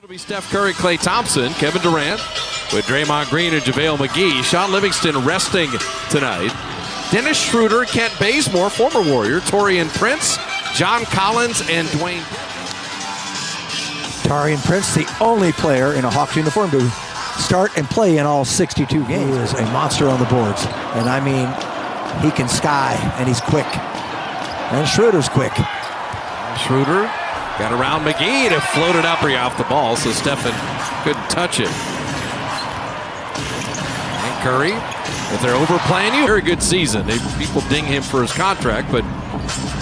It'll be Steph Curry, Klay Thompson, Kevin Durant with Draymond Green and JaVale McGee. Sean Livingston resting tonight. Dennis Schroeder, Kent Bazemore, former Warrior, Taurean Prince, John Collins, and Dwayne. Taurean Prince, the only player in a Hawks uniform to start and play in all 62 games. He is a monster on the boards. And I mean, he can sky, and he's quick. And Schroeder's quick. Schroeder got around McGee to float it up off the ball, so Stephen couldn't touch it. And Curry, if they're overplaying you, very good season. People ding him for his contract, but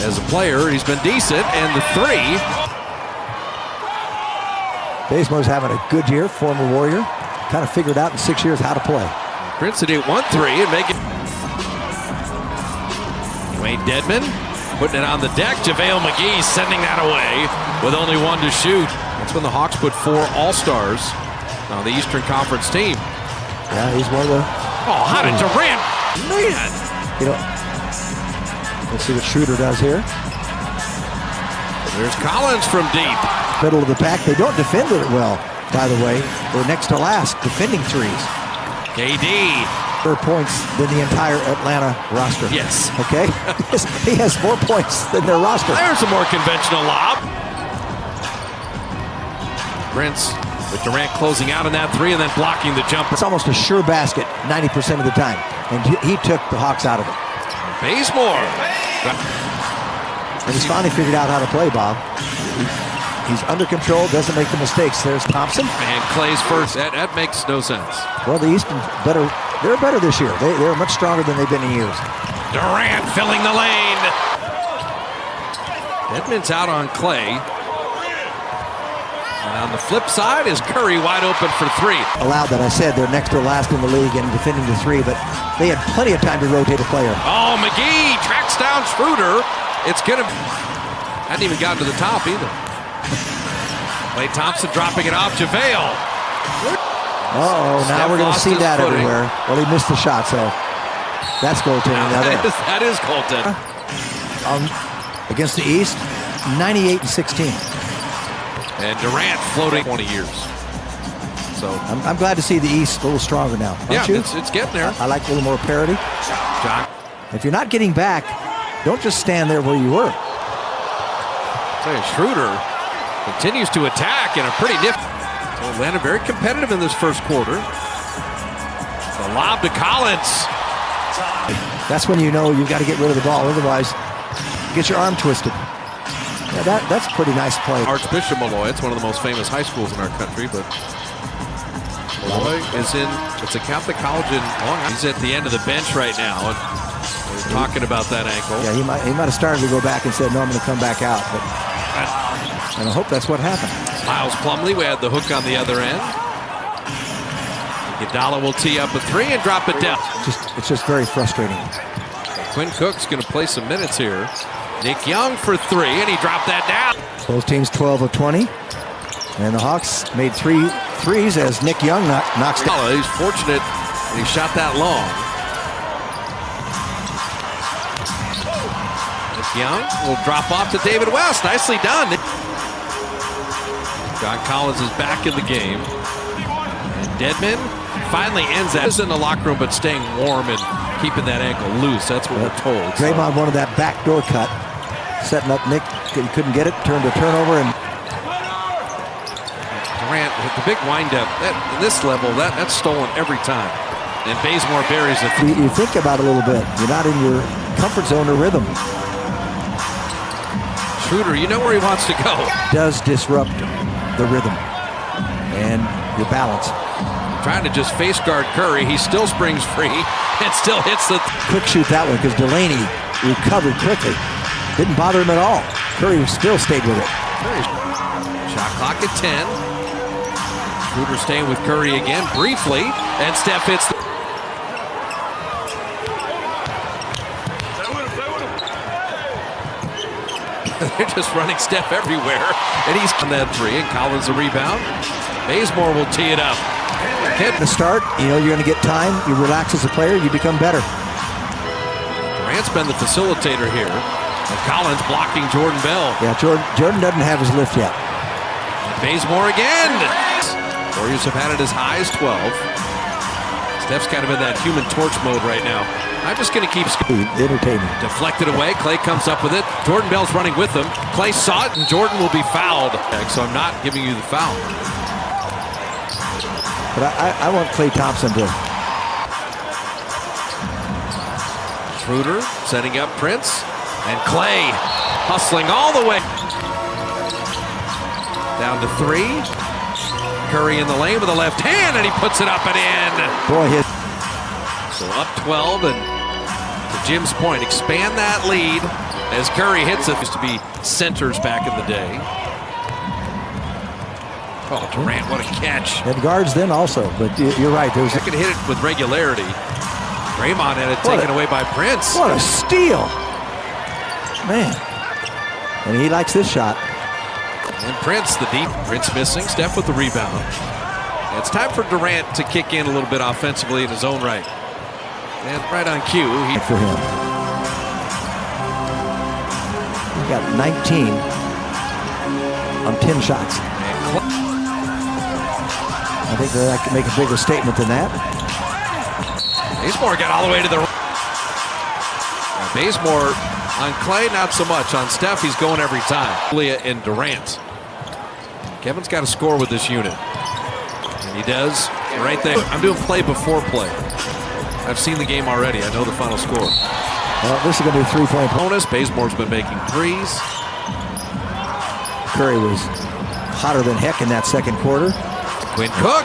as a player, he's been decent. And the three. Bazemore's having a good year, former Warrior. Kind of figured out in 6 years how to play. Prince hit 1-3 and make it. Wayne Dedmon putting it on the deck. JaVale McGee sending that away with only one to shoot. That's when the Hawks put 4 All-Stars on the Eastern Conference team. Yeah, he's one of the... Oh, how did Durant? Man! You know, let's see what Schroeder does here. There's Collins from deep. Middle of the pack. They don't defend it well, by the way. They're next to last defending threes. KD. More points than the entire Atlanta roster. Yes. Okay? He has more points than their roster. There's a more conventional lob. Prince with Durant closing out on that three and then blocking the jumper. It's almost a sure basket 90% of the time. And he took the Hawks out of it. Bazemore. And he's finally figured out how to play, Bob. He's under control, doesn't make the mistakes. There's Thompson. And Clay's first. That makes no sense. Well, the Eastern better. They're better this year. They're much stronger than they've been in years. Durant filling the lane. Edmonds out on Clay. And on the flip side is Curry wide open for three. Allowed that. I said they're next to last in the league in defending the three, but they had plenty of time to rotate a player. Oh, McGee tracks down Schroeder. It's going to... Hadn't even gotten to the top either. Klay Thompson dropping it off. JaVale. Uh-oh, now we're going to see that everywhere. Well, he missed the shot, so that's goaltending. That is goaltending. Against the East, 98-16. And Durant floating 20 years. So I'm glad to see the East a little stronger now. Aren't you? It's getting there. I like a little more parity. John. If you're not getting back, don't just stand there where you were. Schroeder continues to attack in a pretty nifty. So Atlanta very competitive in this first quarter. The lob to Collins. That's when you know you've got to get rid of the ball. Otherwise, get your arm twisted. Yeah, that's a pretty nice play. Archbishop Malloy. It's one of the most famous high schools in our country, but Malloy is in. It's a Catholic college in Long Island. He's at the end of the bench right now, and we're talking about that ankle. Yeah, he might have started to go back and said, "No, I'm going to come back out." But and I hope that's what happened. Miles Plumlee, we had the hook on the other end. Iguodala will tee up a three and drop it down. It's just very frustrating. Quinn Cook's going to play some minutes here. Nick Young for three, and he dropped that down. Both teams 12 of 20. And the Hawks made 3 threes as Nick Young knocks down. He's fortunate that he shot that long. Nick Young will drop off to David West. Nicely done. John Collins is back in the game. And Dedmon finally ends that. He's in the locker room, but staying warm and keeping that ankle loose. That's what we're told. Draymond wanted that backdoor cut. Setting up Nick. He couldn't get it. Turned a turnover. And Durant, the big windup. At this level, that's stolen every time. And Bazemore buries it. You think about it a little bit. You're not in your comfort zone or rhythm. Schroeder, you know where he wants to go. Does disrupt the rhythm and your balance. Trying to just face guard Curry. He still springs free and still hits the... Quick shoot that one because Delaney recovered quickly. Didn't bother him at all. Curry still stayed with it. Shot clock at 10. Schroeder staying with Curry again briefly. And Steph hits the... They're just running Steph everywhere. And he's on that three. And Collins a rebound. Bazemore will tee it up. At the start, you know you're going to get time. You relax as a player, you become better. Durant's been the facilitator here. And Collins blocking Jordan Bell. Yeah, Jordan doesn't have his lift yet. Bazemore again. Warriors have had it as high as 12. Steph's kind of in that human torch mode right now. I'm just going to keep entertaining. Deflected away. Clay comes up with it. Jordan Bell's running with him. Clay saw it, and Jordan will be fouled. So I'm not giving you the foul. But I want Klay Thompson to. Schroeder setting up Prince. And Clay hustling all the way. Down to 3. Curry in the lane with the left hand, and he puts it up and in. Boy, hit. So up 12, and to Jim's point, expand that lead as Curry hits it. Used to be centers back in the day. Oh, Durant, what a catch. And guards then also, but you're right. There's I could hit it with regularity. Draymond had it taken away by Prince. What a steal. Man. And he likes this shot. And Prince, the deep. Prince missing. Steph with the rebound. And it's time for Durant to kick in a little bit offensively in his own right. And right on cue. For him. He got 19 on 10 shots. I think that can make a bigger statement than that. Bazemore got all the way to the. Bazemore on Clay, not so much. On Steph, he's going every time. Leah and Durant. Kevin's got to score with this unit. And he does right there. I'm doing play before play. I've seen the game already. I know the final score. Well, this is going to be a 3-point bonus. Bazemore's been making threes. Curry was hotter than heck in that second quarter. Quinn Cook,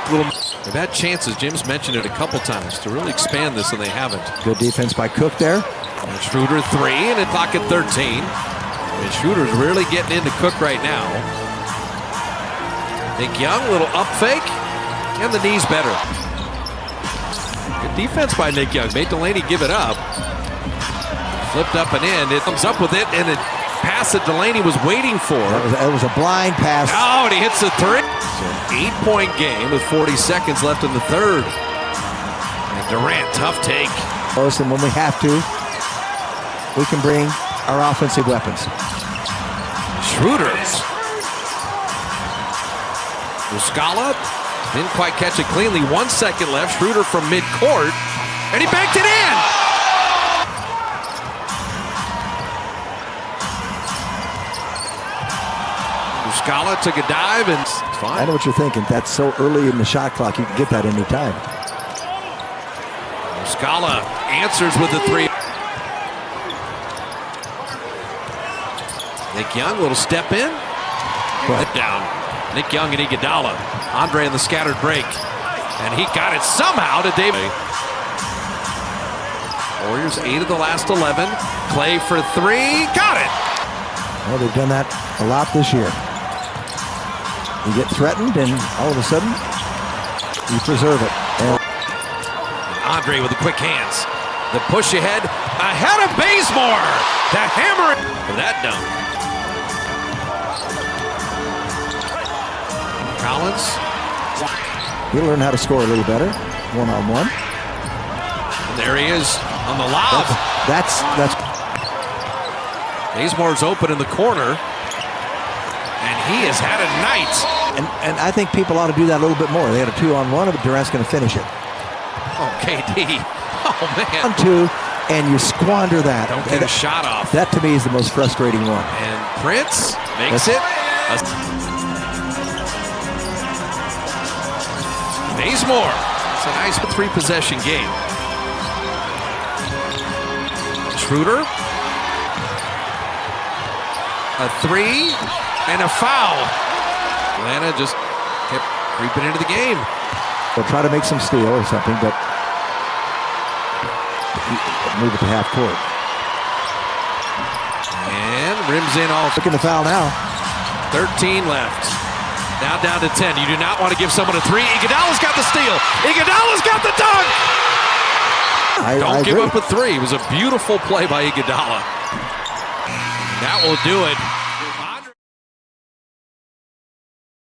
they've had chances. Jim's mentioned it a couple times to really expand this, and they haven't. Good defense by Cook there. And Schroeder 3, and a clock at 13. And Schroeder's really getting into Cook right now. Nick Young, little up fake, and the knee's better. Good defense by Nick Young. Made Delaney give it up. Flipped up and in. It comes up with it, and a pass that Delaney was waiting for. That was a blind pass. Oh, and he hits the 3. So 8-point game with 40 seconds left in the third. And Durant, tough take. And when we have to, we can bring our offensive weapons. Schroeder. Muscala didn't quite catch it cleanly. 1 second left. Schroeder from midcourt, and he banked it in. Muscala took a dive, and it's fine. I know what you're thinking. That's so early in the shot clock. You can get that any time. Muscala answers with the 3. Nick Young, little step in. Down. Nick Young and Iguodala. Andre in the scattered break. And he got it somehow to David. Warriors 8 of the last 11. Clay for 3. Got it! Well, they've done that a lot this year. You get threatened, and all of a sudden, you preserve it. And Andre with the quick hands. The push ahead of Bazemore. The hammer for that dunk. Collins. he'll learn how to score a little better, one-on-one. And there he is on the lob. That's Bazemore's open in the corner, and he has had a night. And I think people ought to do that a little bit more. They had a 2-on-1, but Durant's going to finish it. Oh, KD. Oh, man. 1-2, and you squander that. Don't get a shot off. That, to me, is the most frustrating one. And Prince makes it. Bazemore. It's a nice 3-possession game. Schroeder. A 3 and a foul. Atlanta just kept creeping into the game. They'll try to make some steal or something, but move it to half court. And rims in all. Looking to foul now. 13 left. Now down to 10. You do not want to give someone a 3. Iguodala's got the steal. Iguodala's got the dunk. Don't give up a 3. It was a beautiful play by Iguodala. That will do it.